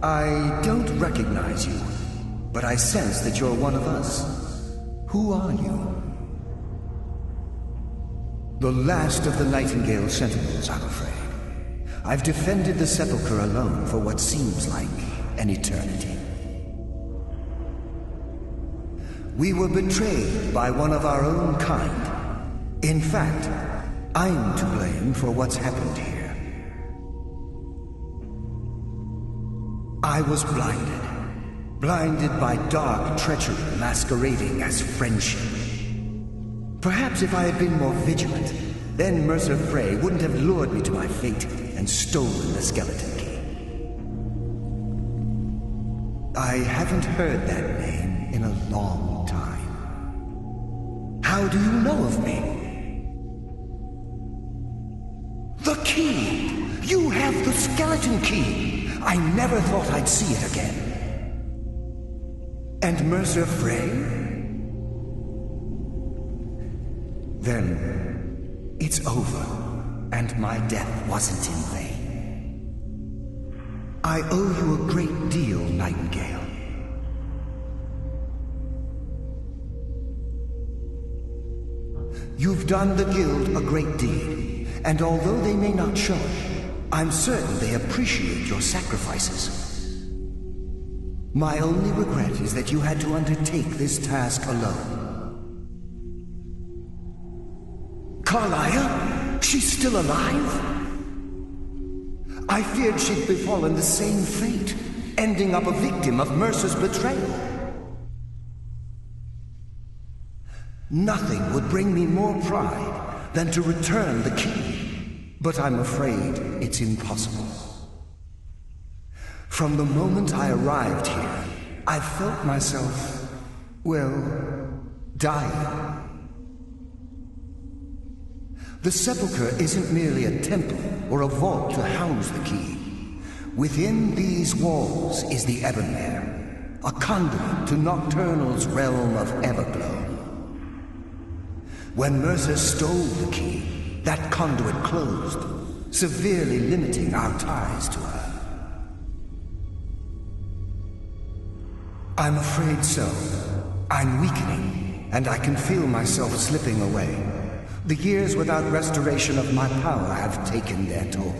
I don't recognize you, but I sense that you're one of us. Who are you? The last of the Nightingale Sentinels, I'm afraid. I've defended the Sepulchre alone for what seems like an eternity. We were betrayed by one of our own kind. In fact, I'm to blame for what's happened here. I was blinded by dark treachery masquerading as friendship. Perhaps if I had been more vigilant, then Mercer Frey wouldn't have lured me to my fate and stolen the skeleton key. I haven't heard that name in a long time. How do you know of me? The key! You have the skeleton key! I never thought I'd see it again. And Mercer Frey? Then it's over, and my death wasn't in vain. I owe you a great deal, Nightingale. You've done the Guild a great deed, and although they may not show it, I'm certain they appreciate your sacrifices. My only regret is that you had to undertake this task alone. Carlia? She's still alive? I feared she'd befallen the same fate, ending up a victim of Mercer's betrayal. Nothing would bring me more pride than to return the key, but I'm afraid it's impossible. From the moment I arrived here, I felt myself, well, dying. The Sepulchre isn't merely a temple or a vault to house the key. Within these walls is the Ebonmere, a conduit to Nocturnal's realm of Everglow. When Mercer stole the key, that conduit closed, severely limiting our ties to her. I'm afraid so. I'm weakening, and I can feel myself slipping away. The years without restoration of my power have taken their toll.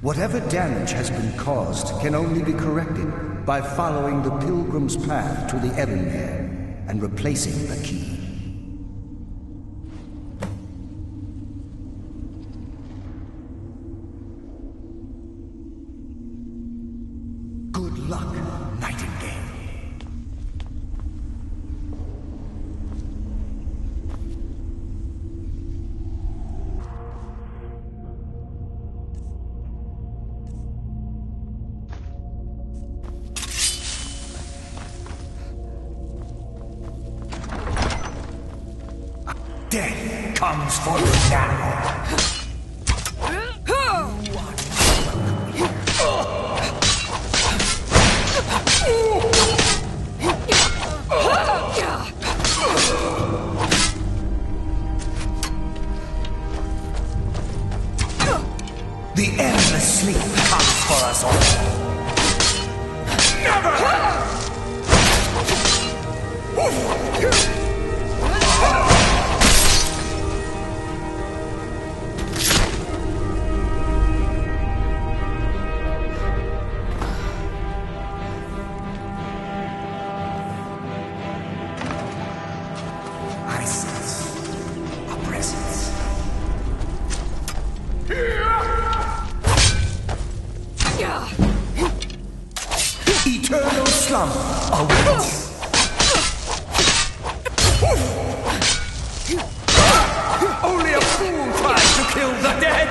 Whatever damage has been caused can only be corrected by following the pilgrim's path to the Ebonmere and replacing the key. Good luck, Nightingale. Death comes for you now. The endless sleep comes for us all. Never! I sense a presence. Eternal slumber awaits. Only a fool tries to kill the dead!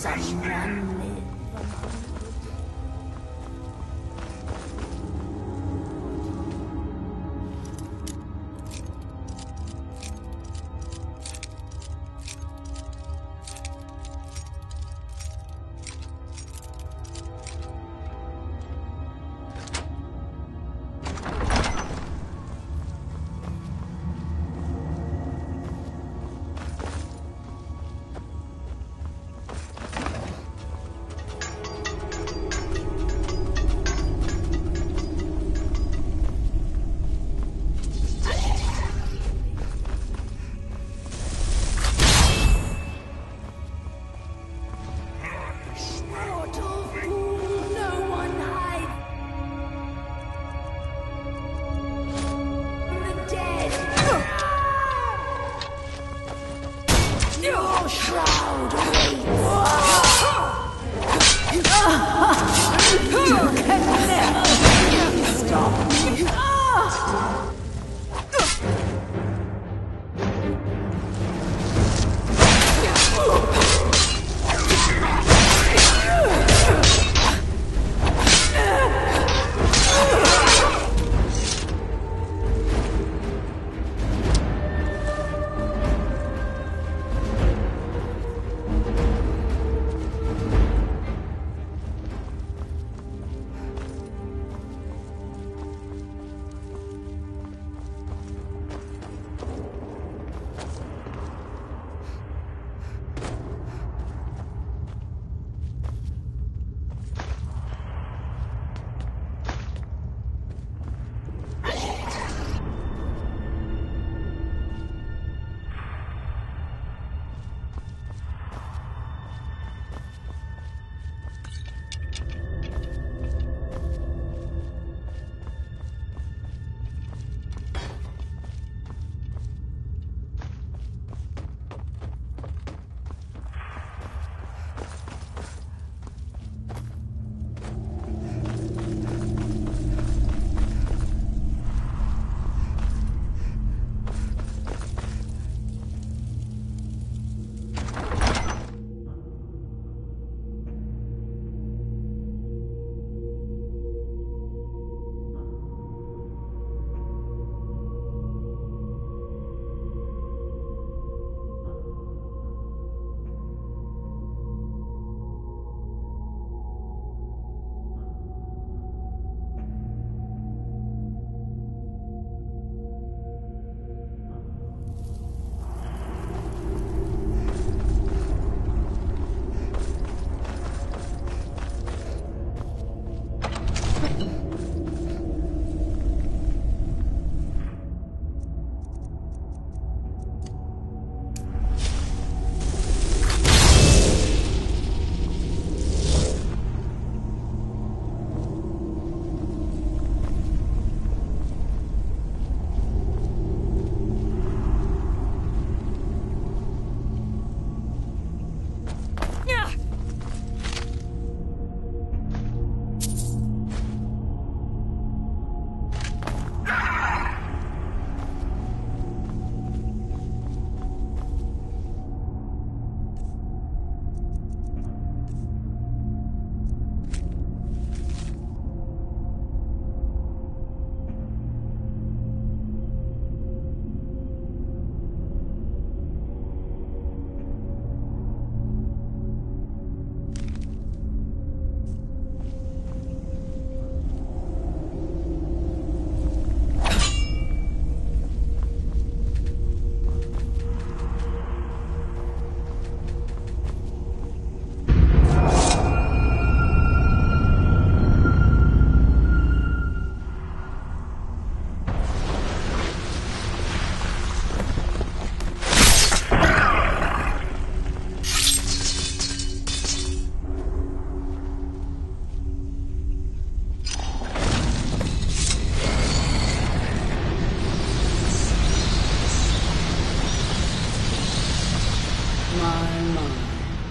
someone live?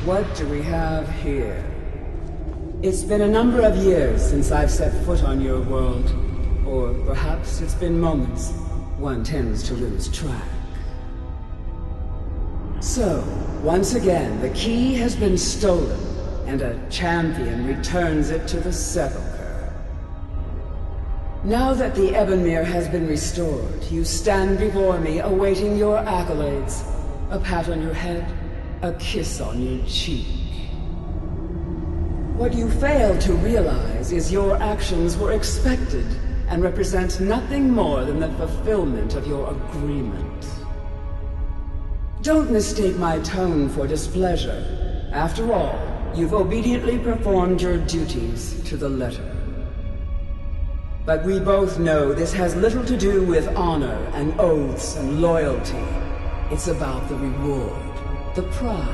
What do we have here? It's been a number of years since I've set foot on your world. Or perhaps it's been moments. One tends to lose track. So, once again, the key has been stolen, and a champion returns it to the sepulchre. Now that the Ebonmere has been restored, you stand before me awaiting your accolades. A pat on your head, a kiss on your cheek. What you fail to realize is your actions were expected and represent nothing more than the fulfillment of your agreement. Don't mistake my tone for displeasure. After all, you've obediently performed your duties to the letter. But we both know this has little to do with honor and oaths and loyalty. It's about the reward, the prize.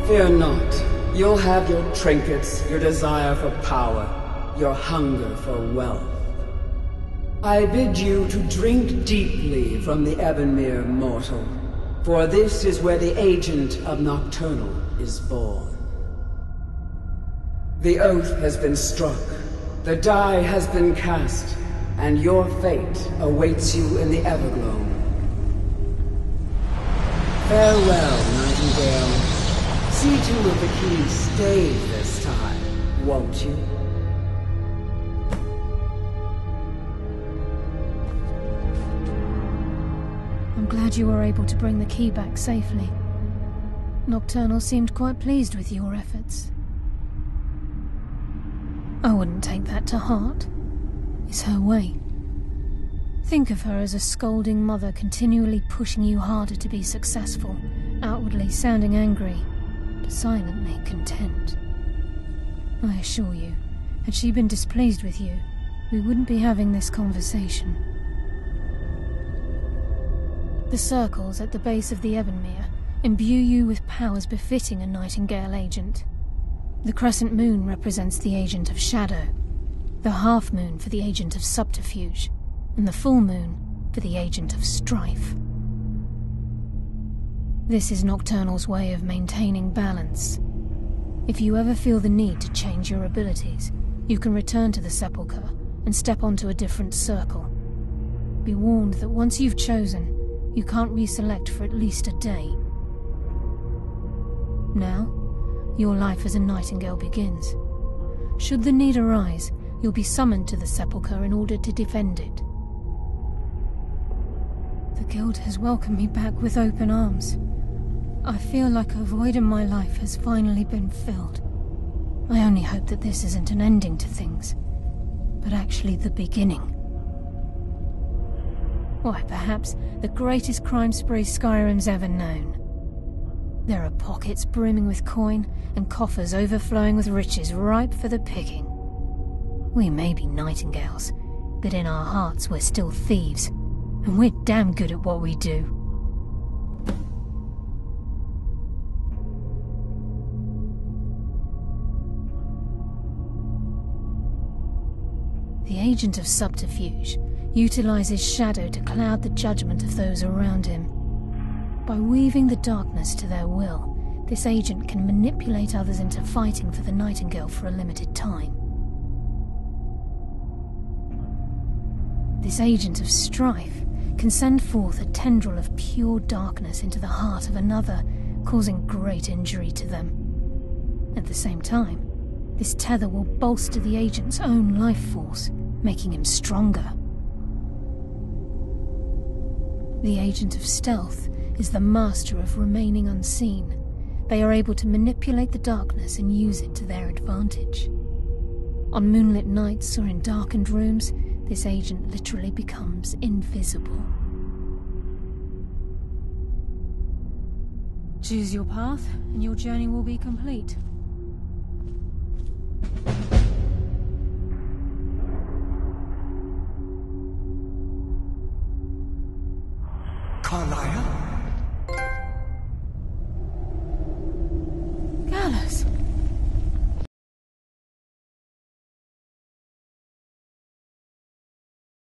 Fear not. You'll have your trinkets, your desire for power, your hunger for wealth. I bid you to drink deeply from the Ebonmere mortal, for this is where the agent of Nocturnal is born. The oath has been struck, the die has been cast, and your fate awaits you in the Everglow. Farewell, Nightingale. See to it the key stays this time, won't you? I'm glad you were able to bring the key back safely. Nocturnal seemed quite pleased with your efforts. I wouldn't take that to heart. It's her way. Think of her as a scolding mother continually pushing you harder to be successful, outwardly sounding angry, but silently content. I assure you, had she been displeased with you, we wouldn't be having this conversation. The circles at the base of the Ebonmere imbue you with powers befitting a Nightingale agent. The crescent moon represents the agent of shadow, the half moon for the agent of subterfuge, and the full moon for the agent of strife. This is Nocturnal's way of maintaining balance. If you ever feel the need to change your abilities, you can return to the Sepulchre and step onto a different circle. Be warned that once you've chosen, you can't reselect for at least a day. Now, your life as a Nightingale begins. Should the need arise, you'll be summoned to the Sepulchre in order to defend it. The Guild has welcomed me back with open arms. I feel like a void in my life has finally been filled. I only hope that this isn't an ending to things, but actually the beginning. Why, perhaps the greatest crime spree Skyrim's ever known. There are pockets brimming with coin and coffers overflowing with riches ripe for the picking. We may be Nightingales, but in our hearts we're still thieves, and we're damn good at what we do. The agent of subterfuge utilizes shadow to cloud the judgment of those around him. By weaving the darkness to their will, this agent can manipulate others into fighting for the Nightingale for a limited time. This agent of strife can send forth a tendril of pure darkness into the heart of another, causing great injury to them. At the same time, this tether will bolster the agent's own life force, making him stronger. The agent of stealth is the master of remaining unseen. They are able to manipulate the darkness and use it to their advantage. On moonlit nights or in darkened rooms, this agent literally becomes invisible. Choose your path, and your journey will be complete. Carlisle? Gallus!